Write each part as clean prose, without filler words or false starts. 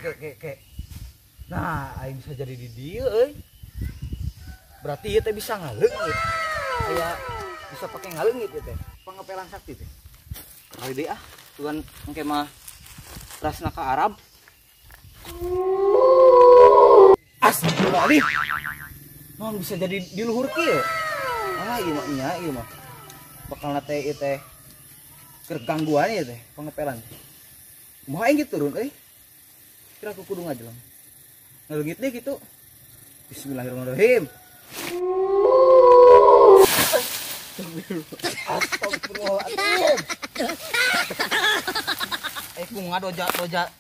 kek. Nah, aing bisa jadi di dieu euy. Berarti ieu teh bisa ngaleungit. Kayak bisa pakai ngaleungit ieu teh. Pangapelan sakti teh. Kali deui ah, tuan engke mah rasna ka Arab. Astagfirullahaladzim. Mau bisa jadi di luhur kieu. Ah, ieu mah nya, ieu mah. Bakal nate ieu teh keur gangguan ieu teh, pangapelan. Moal aing gitu turun euy. Kira aku kudu ngajelang. Ngaleungit deh gitu. Bismillahirrahmanirrahim. Astagfirullahaladzim. Bunga doja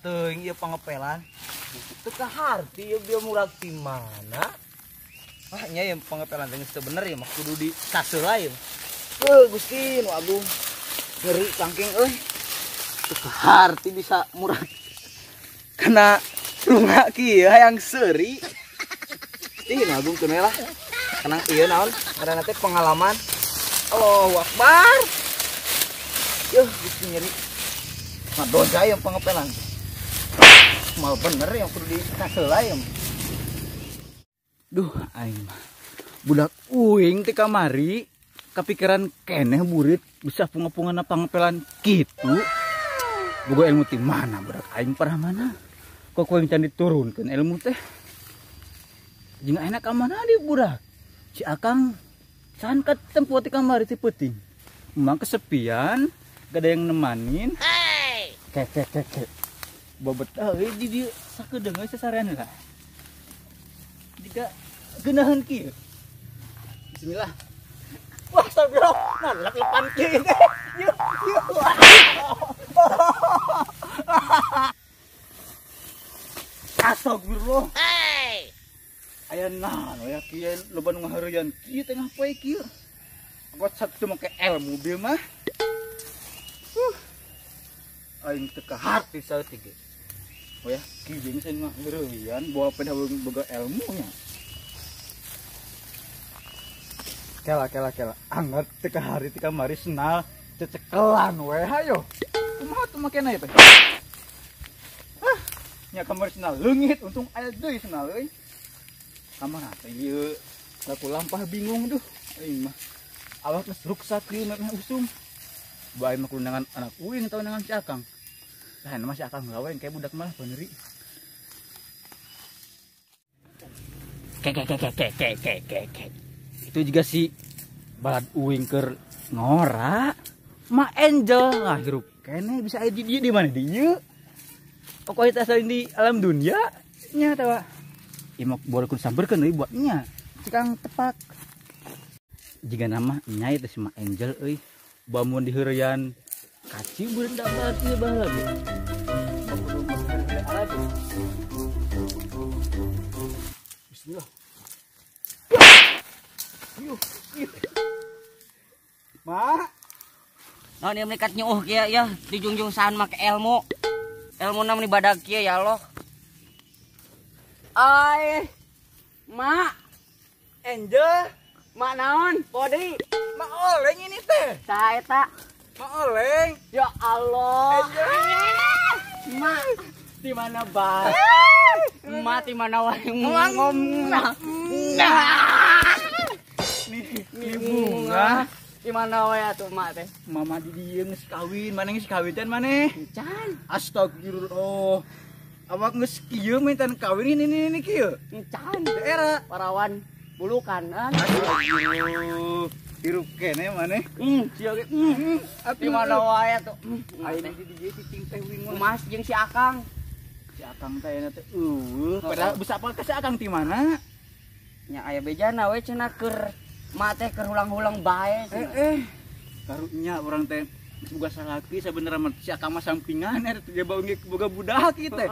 teuing ieu pangapelan. Teu kaharti ieu dia murag ti mana? Ah nya yang pangapelan teh sebener ya mah kudu disaseula ieu. Gusti nu agung. Ngeri cangking euy. Teu kaharti bisa murag. Kana lunga kieu hayang seuri. Ih nu agung teu lah. Kana ieu naon? Ngaranna teh pengalaman. Allahu Akbar. Yuh, Gusti nyeri. Madoja yang pangapelan. Mal bener yang kudu dikaseula ya. Duh, aing mah budak uing ti kamari kapikiran keneh burit bisa punga-pungana pangapelan kitu. Boga ilmu ti mana budak aing parah mana? Kok kuing can diturunkeun ilmu teh. Jeung ayeuna ka mana di budak? Si Akang can ka tempo ti kamari ti peuting. Memang kesepian, gak ada yang nemanin. Kek. Bobot euy di dieu sakedeung euy sasarean lah. Jika geunaheun kieu. Bismillah. Wah, astagfirullah. Nah, lepan kieu teh. Yuk. Astagfirullah. Aya naon ya kieu loba nu ngahareuyan kieu teh ngapoe kieu. Got satu make ilmu bieu mah. Aing teu kahati saeutik ge. Oh ya, kijing sen mah ngeureuyan bawa pada boga ilmunya. Kela. Anggar teu kahari ti kamari senal cecekelan we hayo. Kumaha tuh makena ieu teh? Nya kamari senal leungit untung aya deui senal euy. Kamana teh ieu saku lampah bingung duh. Aing mah awak geus ruksak ieu meh usum. Bae mah kundangan anak uing atau dengan si Akang. Nah, nama si Akang gawe kayak budak malah peneri. Kek. Itu juga si balad uing keur ngora. Ma Angel lah hirup kene bisa aya di dieu di mana dieu? Pokoknya teh saling di alam dunia nya tawa. Ieu mah boleh kudu sampeurkeun euy buat nya. Cikang tepak. Jiga nama nya itu si Ma Angel euy. Bamun diheureyan kaci berendak banget ieu baheula ge. Bismillah. Yuh. Ma. Naon ieu menikat nyuuh kieu ya dijunjung sahan make ilmu. Ilmu na meni badag kieu ya Allah. Ai. Ma. Angel, Ma naon? Podi. ma oleng ini teh. Saha eta? Ma oleng. Ya Allah. Ma di mana bae? Ma di mana wae ngomong. Nih bunga. Di mana wae atuh Ma teh? Mama di dieu geus kawin, maneh geus kawitan maneh. Can. Astagfirullah. Awak geus kieu mintan kawin ini kieu. Can. Daerah Parawan bulukan an. Aduh. Hirup kene maneh. Sia ge. Di mana wae atuh. Ayeuna di dieu cicing teh wing mah. Mas jeung si Akang. Si Akang teh ayeuna teh padahal bisa apa ke si Akang ti mana? Nya aya bejana we cenah keur Ma teh keur hulang-hulang bae. Karunya urang teh geus boga salaki sabenerna mah si Akang mah sampingan eta teh bawa ge boga budak kieu teh.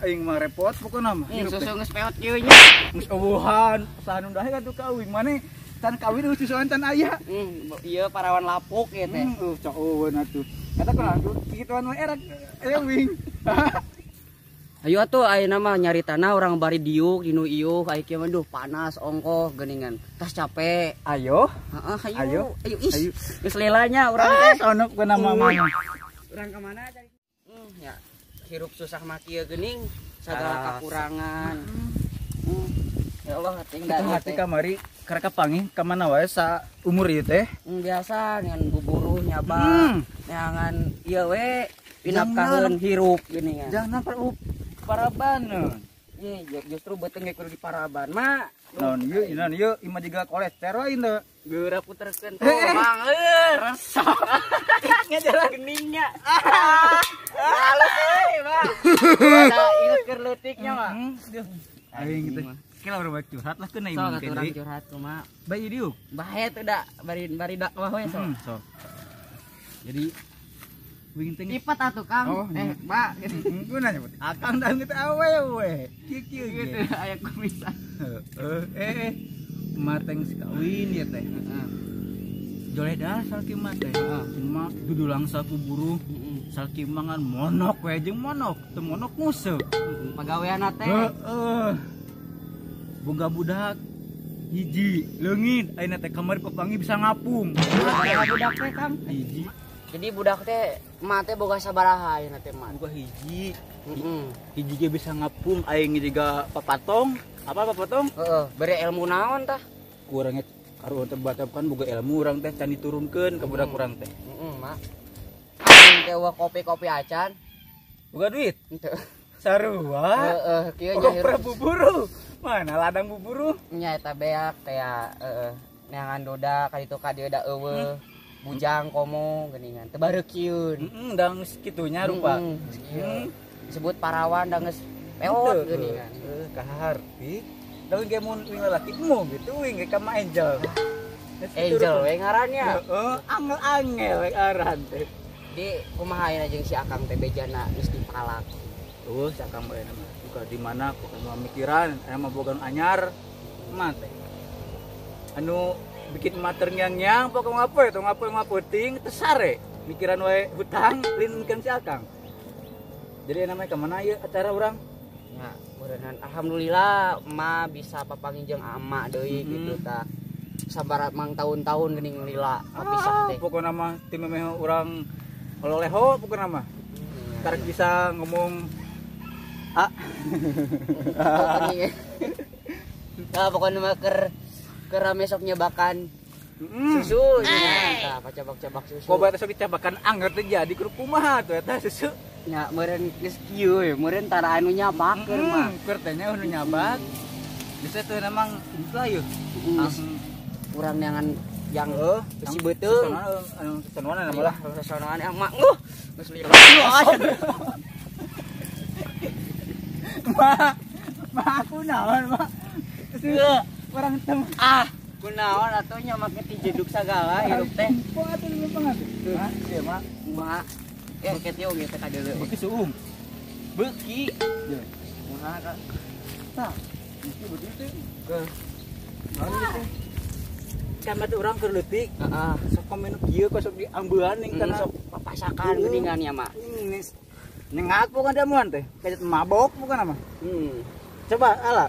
Aing mah repot pokona mah. Susu geus peot kieu nya. Geus eueuhan, saha nu dahe atuh kawin maneh. Tan kawin geus susuan tan aya. Ieu parawan lapuk ieu teh. Cok eueun atuh. Eta kunaon tuh kituan we erek wing. Ayo atuh ayeuna mah nyaritana urang bari diuk dinu ieuh aya kieu mah duh panas ongkoh geuningan. Tas capek. Ayo. Heeh, Ayo. Geus lelanya urang teh. Sono ku nama mama. Urang ka mana cari? Ya. hirup susah mah kieu geuning sagala kakurangan. Ya Allah tinggal hati kamari karek kapangi ka mana wae sa umur ieu teh. Biasa dengan buburuh nyaba neangan ieu we pinapkaheun hirup geuningan. Jangan paraban. Ye justru beuteung ge kudu diparaban mah. Naon ieu imah jiga kolesterol ieu. Geura puterkeun tuh Bang resep. Ngajaran geningnya. Halus euy Bang. Ada inget keur leutiknya mah. Aing teh kira urang curhat lah keuna imah teh. Sok curhat kumaha. Bayi diuk. Bae teh da bari dakwah we sok. Sok. Jadi wing teh Ipat atuh Kang. Mbak. Ku nanya putih. Akang dan kita awewe. Kieu Gitu aya kumisan. Mateng sekawin ya teh. Jole dah salki mah teh. Cuma dudulang saku buruh. Salki mangan monok we jeung monok, teu monok museu. Pagaweana teh. Boga budak hiji leungit ayeuna teh kamari papangi bisa ngapung. Budak teh Kang. Hiji. Jadi budak teh emak teh boga sabaraha ayeuna teh mah. Boga hiji. Hiji ge bisa ngapung aing juga papatong. Apa papatong? Beri ilmu naon tah? Kurang karuan teh batapkan boga ilmu urang teh can diturunkeun ka budak urang teh. Mak. Aing teh kopi-kopi acan. Boga duit. Henteu. Sarua. Kieu nya buburu. Mana ladang buburu? Nya eta beak kayak neangan doda ka ditu ka dieu da eueuh. Bujang komo geuningan teu bareukieun. Dang sakitunya rupa. Disebut parawan da geus peot geuningan. Kaharti. Da ge mun wing lalaki mu gitu wing ka ma angel. Angel we ngarannya. Angel we aran teh. Di kumaha ayeuna jeung si Akang teh bejana geus dipalak. Tuh si Akang bae mah buka di mana pokoknya mikiran aya mah boga anyar. Mah teh. Anu bikin mater nyang-nyang pokoknya apa itu ngaputing tesare mikiran wae hutang linkeun si Akang. Jadi namanya kemana ya acara orang? Ya, mudah-mudahan alhamdulillah emak bisa papangi jeung ama deui gitu tah. Sabar mang tahun-tahun geuning lila kapisah teh. Pokokna mah ti memeh urang ololeho pokokna mah. Karek bisa ngomong Nah, pokoknya mah keur rame sok nyebakan susu nya pacabak-cabak susu. Kobar sok dicabakan anggar teh jadi kudu kumaha tuh eta susu. Nya meureun geus kieu we, meureun tara anu nyabakeun mah. Keur teh nya anu nyabak. Bisa tuh memang lah yeuh. Urang neangan yang besi Anu beuteung. anu sesonoan mah lah. Sesonoan emak geus lila. Ma aku naon mah. Orang tem kunaon atuh nya make ti jeduk sagala hirup teh. Kok atuh lempeng atuh? Hah? Ieu mah Kumaha? Beuki teh oge teh kadeuleu. beuki suung. Beuki. Ye. Kumaha ka? Tah. Beuki beuki teh. Ke. Naon teh? Kan mah urang keur leutik. Heeh. Sok komen kieu kok sok diambeun ning kana Sok papasakan geuningan ya mah. Nengak bukan damuan teh. Kayak mabok bukan apa? Coba ala.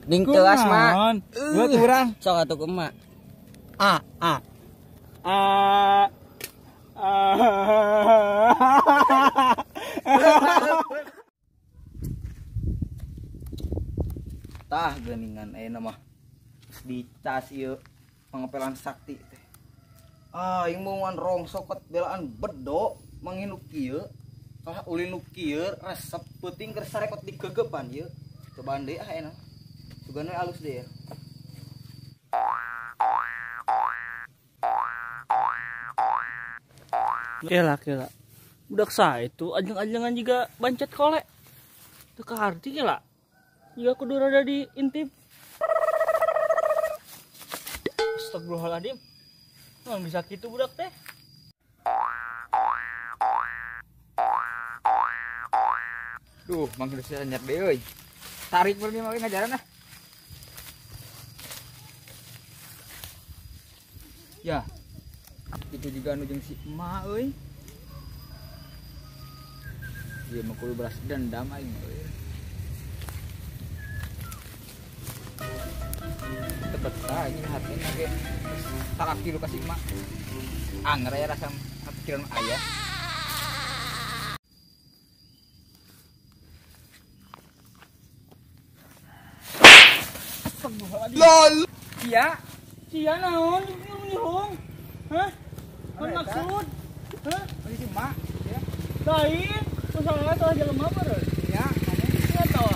Ning teuas mah. Buat urang. Sok atuh kumaha? Tah geuningan ayeuna mah dicas ieu pangepelan sakti teh. Ieu moan rongsok belaan bedo manginu kieu. Ulin nu kieu resep peuting keur sarekot digeugepan ieu. Cobaan deui ayeuna. Sugan we alus deui ya. Kela. Budak saya itu ajeng-ajengan juga bancet kolek. Teu kaharti kela. Juga kudu rada diintip. Astagfirullahaladzim. Emang bisa gitu budak teh. Duh, manggil saya nyet deui euy. Tarik bener mah ngajaran ah. Ya. Itu juga anu jeung si emak euy. Dia mah kudu balas dendam aing euy. Tebet aja hatena ge. Tak kilu ka si emak. Anger aya rasa pikiran ayah. LOL. Iya. Sia naon nyurung? Hah? Kan maksud? Hah? Ini si mak. Ya. Lain. Soalnya salah jelema meureun. Iya. Enggak tahu.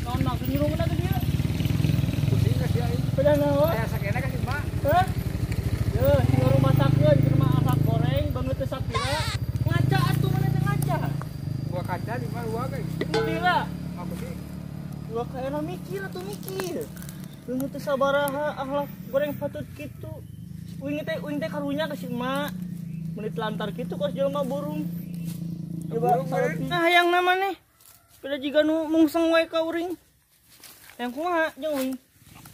Naon maksud nyurung na teh dia? Pusing ka dia. Beda naon? Aya sakena ka si mak. Hah? Yo, nyurung masakkeun keur mah asap goreng banget teh sakira. Ngaca atuh mana teh ngaca. Gua kaca di mana gua kayak. Mutira. Apa sih? Gua kayaknya mikir atuh mikir. Beungeut teh sabaraha akhlak goreng patut kitu. Uing teh karunya ka si emak. Menit lantar kitu kos jelema burung. Coba nah hayang na maneh. Beda jiga nu mungseng wae ka uring. Yang kumaha jeung uing?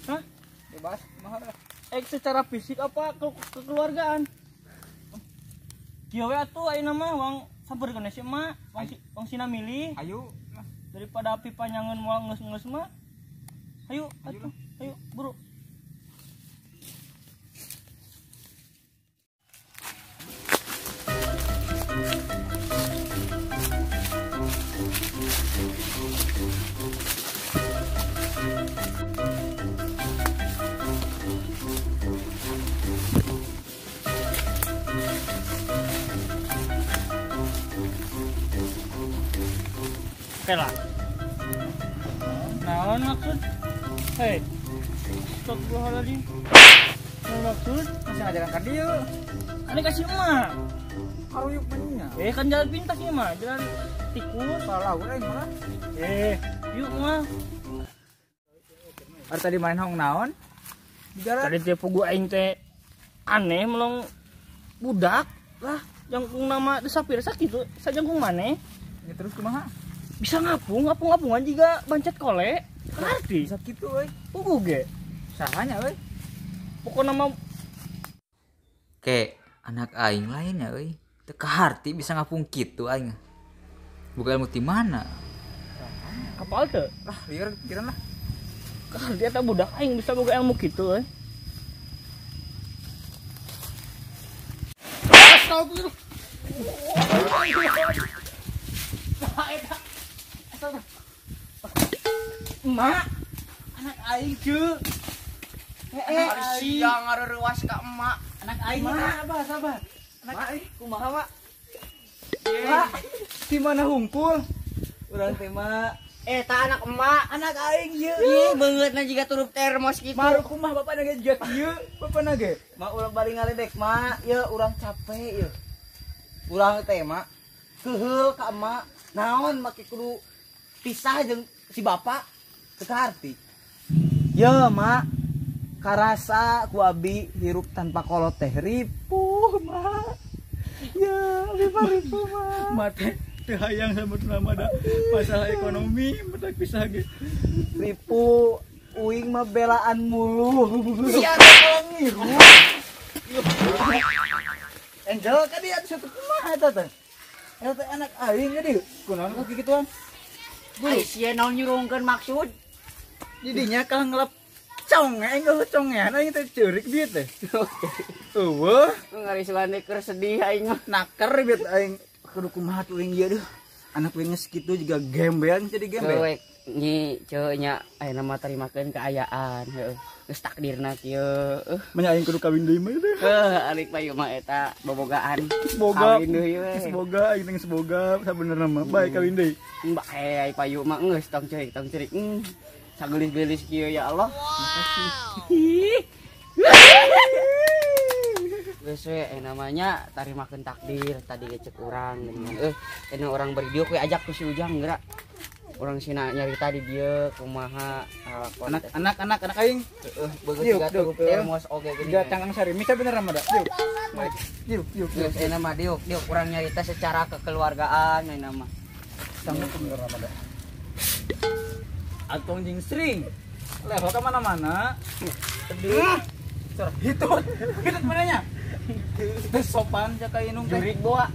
Hah? Bebas, mahal lah. Secara fisik apa kekeluargaan? Kieu we atuh ayeuna mah wang sampeurkeun si emak, wang sina milih Ayo. daripada api panjangan moal ngeus-ngeus mah. Ayo atuh, ayo buru. Kela. Naon maksud? Hei. Astagfirullahaladzim. Naon maksud? Masih ngajaran ka dieu. Ane kasih emak. Karuyuk menya. Kan jalan pintas ieu mah, jalan tikus. Salah urang mah. Yuk mah. Ari tadi main hong naon? Di jalan. Tadi teh pugu aing teh aneh melong budak lah jangkung nama desapir sakitu sajangkung maneh. Ya terus kumaha? Bisa ngapung-ngapungan juga bancet kolek. Arti Bisa kitu euy. pugu ge. Sahanya euy. Pokoknya mah Kayak anak aing lainnya euy. Teu kaharti bisa ngapung kitu aing. Buka ilmu ti mana? kapal teh. Lah, lieur pikiran lah. Kah dia teh budak aing bisa boga ilmu kitu Emak, anak aing cu. Siang ngareureuwas ka emak. Anak aing sabar. Anak aing kumaha, Mak? Mak, di mana hungkul? Urang teh Mak, Eta anak emak. anak aing ieu. Ih, beungeutna jiga turup termos kitu. Maru kumaha bapak nage juga kieu? Bapak nage. Mak urang bari ngaledek, Mak. Ieu urang capek ieu. Urang teh Mak keheul ka emak. Naon make kudu pisah jeung si bapak? Teu kaharti. Ye, Mak. Karasa ku abi hirup tanpa kolot teh ripuh, Mak. Ya, ripuh, Mak. Mate teu hayang sama ada masalah ekonomi, mentak pisah ge. Ripuh uing mah belaan mulu. Sia tolong ngiru. Angel ka dia satu kumaha eta teh? Eta teh anak aing geudy. Kunaon ka kikituan? Ai sia naon nyurungkeun maksud? Didinya kah ngelap conge, enggak congean aing teh ceurik bieu teh. Eueuh, Ngarisuan keur sedih aing mah. naker bieu aing kudu kumaha tuh uing ieu deuh. Anak uing geus kitu juga gembean jadi gembel. Cewek nyi ceunya ayeuna mah tarimakeun kaayaan heuh. Geus takdirna kieu. Manya aing kudu kawin deui mah teh. Alik payu mah eta bobogaan. Semoga Kawin deui we. semoga aing teh semoga sabenerna mah bae kawin deui. Mbak ai payu mah geus tong cerik. Sagelis-gelis kieu ya Allah. Makasih. Geus we namanya tarimakeun takdir tadi cek urang dengan cenah urang bari dieu ku ajak ku si Ujang geura. Urang sina nyarita di dieu kumaha Anak aing. beungeut Diuk, juga diuk, tuh termos oge gini. Tiga cangkang sari, misa beneran mah da. Diuk. Geus euna mah diuk urang nyarita secara kekeluargaan euna mah. Sanggup beneran mah da. Atong jeung string. Level ka mana-mana. Sedih. Cerah hitut. Hitut mananya. Sopan caka inung teh. Jurik boa.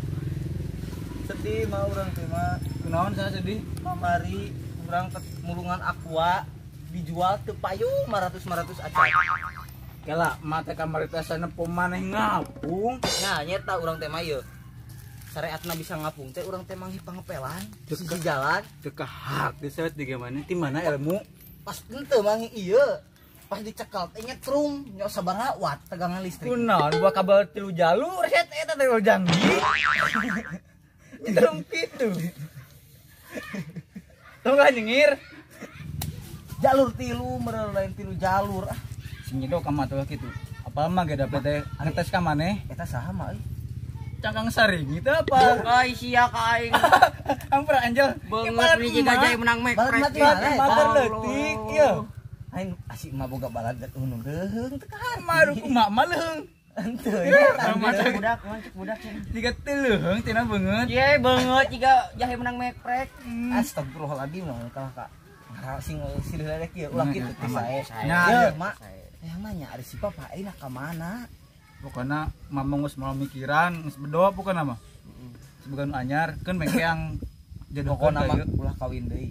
Sedih mah urang teh mah. Kunaon saya sedih? Kamari urang ke mulungan aqua dijual teu payu 500 acak. Kela mata kamari teh sanepo maneh ngapung. Nah, nyeta urang teh mah ieu. Syariatna bisa ngapung teh urang teh manghi pangepelan di jalan. Teu ka hak disewet di mana? Ti mana ilmu? Pas henteu manghi ieu. Pas dicekal inget rum nya sabaraha watt tegangan listrik. Kunaon buah kabel 3 jalur eta teh janji. Rum kitu. Tong lah nyengir. Jalur 3 meureun lain 3 jalur ah. Sing nyedok ka mah kitu. Apa mah ge dapet teh ngetes ka maneh. Eta saha mah euy? Cangkang saring itu apa? Ai sia ka aing. Ampura Angel. Beungeut nih jiga jai menang mek. Balat mati Mabar leutik ieu. Aing asik mah boga balad unu deung teu kan. Maru kumaha mah leuheung. Henteu Budak cenah. Tiga teu leuheung tina beungeut. Ye beungeut jiga jahe menang mekrek. Astagfirullahaladzim lah kalah kak sing silih lerek ieu ulah kitu teh sae. Nya, Mak. Yang nanya ari si papa ayeuna ka mana? pokoknya mamang geus mau mikiran geus bedo pokona mah. Sebagian anyar keun mengke yang Pokona jodohkeun mah ulah kawin deui.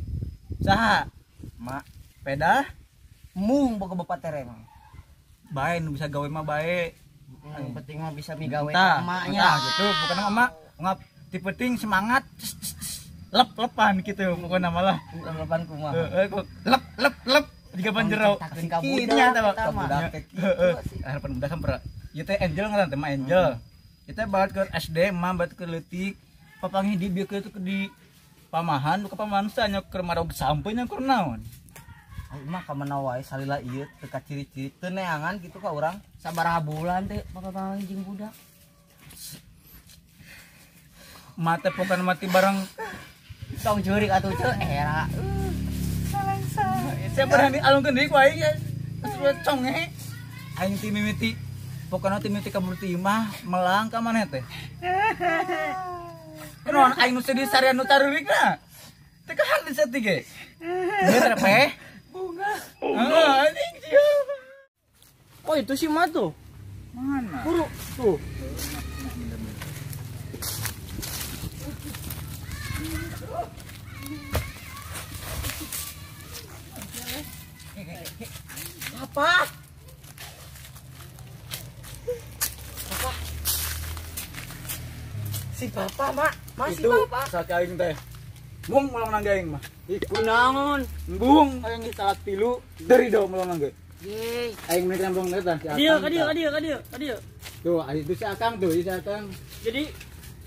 saha? Mak Peda? mung boga bapak tere mah. Bae nu bisa gawe mah bae. Yang penting mah bisa migawe Tah, emaknya. tah, gitu pokona emak ngap ti penting semangat lep-lepan gitu pokona malah. Lepan kumaha. Lep jika panjerau. Kasih Kinya teh ka budak teh kitu sih. harapan budak kan pernah. Ieu teh Angel ngaran teh mah Angel. Kita balat ke SD mah balat ke leutik. Papangih di bieu ke di pamahan buka pamansa nya keur marog sampai nya keur naon. Aing mah ka mana wae salila ieu teu ka ciri-ciri teu neangan kitu ka urang. Sabaraha bulan teh papa jeung budak. Mate pokona mati barang Tong jurik atuh ce era. saya pernah di alungkeun deui ku aing ya. Asup conge. Aing ti mimiti pokona ti mimiti kabur ti mah melang ka maneh teh. Kunaon aing nu sedih sarean nu tarurikna? Teu kahar di saeutik ge. Ieu terpe. Bunga. Heeh, anjing sia. Oh itu si Mat tuh. Mana? Buru tuh. Apa? Si papa mak, masih Itu papa. saat aing teh. Mung melang nangge aing mah. Kunaon? Bung aing geus talak 3 dari do melang nangge. Ye. Aing menek nambung eta si Dia, Akang. dia. Tuh, itu si Akang tuh, si Akang. Jadi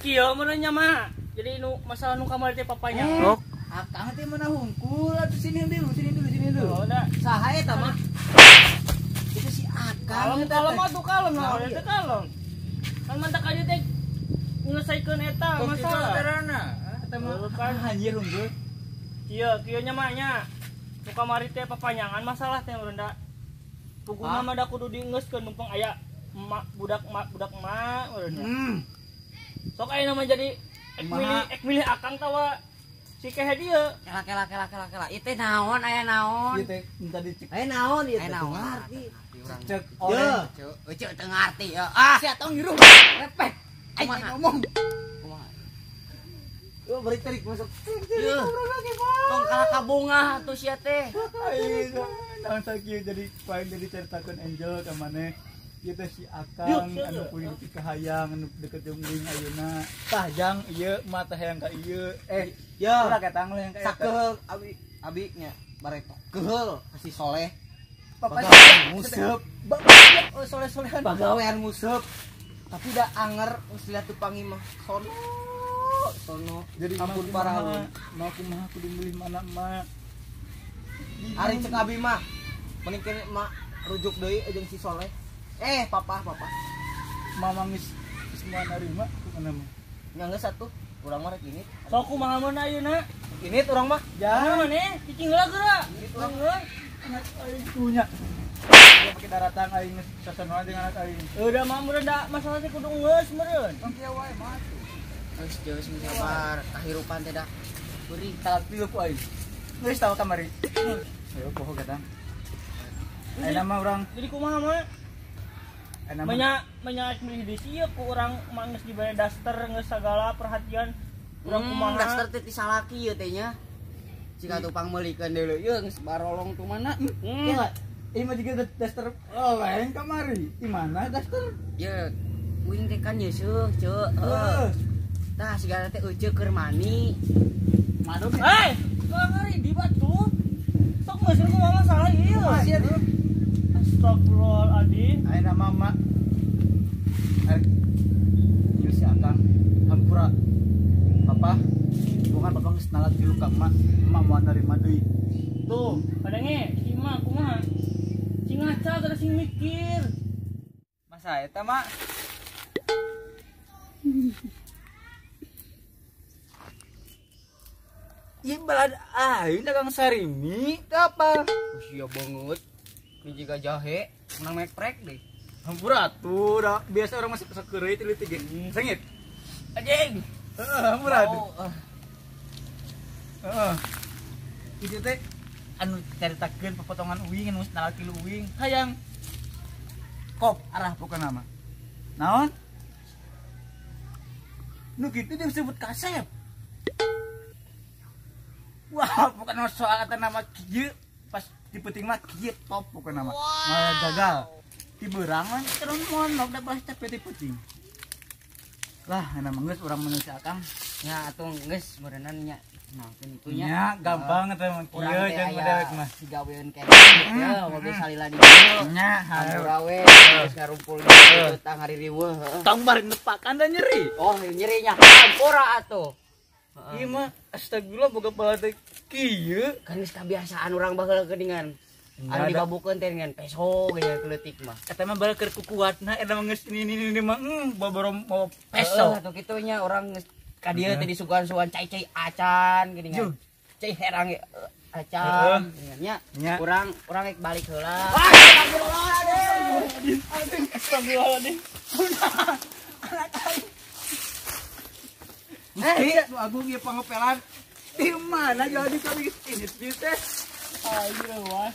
kieu menanya mah. Jadi nu masalah nu kamari teh papanya. Akang teh mana hungkul atuh sini dulu. Oh, da. Saha eta mah? Itu si Akang. Kalem atuh kalem nah, teh kalem. Kan mantak aja teh nyelesaikeun eta masalah. Sederhana. Eta mah kan anjir unggul. Kieu nya mah nya. Nu kamari teh papanyangan masalah teh urang da. Puguna mah da kudu dienggeuskeun numpang aya emak budak emak urang da. Sok ayeuna mah jadi ek milih akang tawa si kehe dieu. Kela. Itu naon aya naon? Ieu teh minta dicek. Aya naon ieu? Aya naon? Cek Ye. orang. Ceu teu ngarti ya. Ah, Si atong nyuruh. Repeh. Aing Kumaha? ngomong. kumaha? Yo bari terik masuk. Yeuh. Tong kala kabungah atuh sia teh. Aing naon sakieu jadi paling jadi ceritakeun Angel ka maneh. Ieu teh si Akang anu punya ti kahayang anu deket jeung uing ayeuna. Tah jang ieu mah teh hayang ka ieu. Yo. Ulah ketang yang ka eta. Sakeul abi nya barek keheul kasih soleh. Papa Bagawean museup. Oh soleh-solehan. Bagawean museup. Tapi da anger geus lihat tu pangi mah. Sono. jadi ampun makin parahan. mau kumaha kudu milih mana mah. Ari cek abi mah. Mending kene mak rujuk deui jeung si soleh. Papa. Mamang geus semua narima kumaha mah. Nya geus atuh. Urang mah rek ini. Sok kumaha mun ayeuna? Ini urang mah. Jangan maneh, cicing heula geura. Urang Anak aing punya. Dia pakai daratan aing geus sasonoan jeung anak aing. Udah mah mun da masalah teh kudu ngeus meureun. Tong kieu wae mah. Geus sing sabar, kahirupan teh dah. Beuring. Talak 3 ku aing. Geus tahu kamari. Ayo poho katang. Ayeuna mah urang Jadi kumaha mah? ayeuna mah Banyak milih di sieu ku urang mah geus dibere daster geus sagala perhatian urang kumaha. Daster teh ti salaki ieu teh nya. Jika tupang meulikeun deuleu ieu geus barolong tu mana. ieu mah juga daster lain kamari. Di mana daster? Ya, uing teh kan nyeusuh, ceu. Heeh. Tah sigana teh euceuk keur mani. Madog. Hei, kau ngari di batu. Sok geus kumaha masalah ieu. Astagfirullahaladzim. Ayeuna mama ieu si akang hampura papa bukan papa geus nalat di luka emak moal narima deui. Tuh, kadangnya si emak kumaha? Si ngaca kada sing mikir. Masa eta mak Ieu balad aing dagang sarimi teu apa? Usia banget. Ini juga jahe, menang mekrek deh. Hampura tuh da biasa orang masih sakeureuy ti leutik ge. Sengit. Anjing. Heeh, hampura. Mau, Heeh. Itu teh anu caritakeun pepotongan uing anu nalar kilu uing. Hayang kop arah pokona mah. Naon? Nu kitu disebut kasep. Wah, bukan soal kata nama kieu pas dipeting mah kieu top pokona mah. Malah gagal. Ti beurang mah terus monok da balas tapi peting. Lah, enak mah geus urang manusia akang. Ya atuh geus meureunna nya. Nah, itunya. Ya, gampang eta mah kieu Urang teh jeung aya budek mah. sigaweun keneh gitu, mobil salila di dieu. Nya, Hampura we geus ngarumpul di dieu tang hari riweuh, heeh. tong bari nepakan da nyeri. Oh, nyerinya hampura atuh. Ieu mah astagfirullah boga bala teh kieu. Kan geus kebiasaan urang baheula geuningan. Anu dibabukeun teh dengan peso ge keleutik mah. Eta mah bala keur kukuatna eta mah geus ini mah baboro mau peso. Atuh kitunya urang geus ka dieu teh disuguhan-suguhan cai-cai acan geuningan. Cai herang acan geuningan nya. Urang rek balik heula. Astagfirullahaladzim. Nu agung ieu pangepelan. Di mana jadi kami ini teh? Ayo, wah.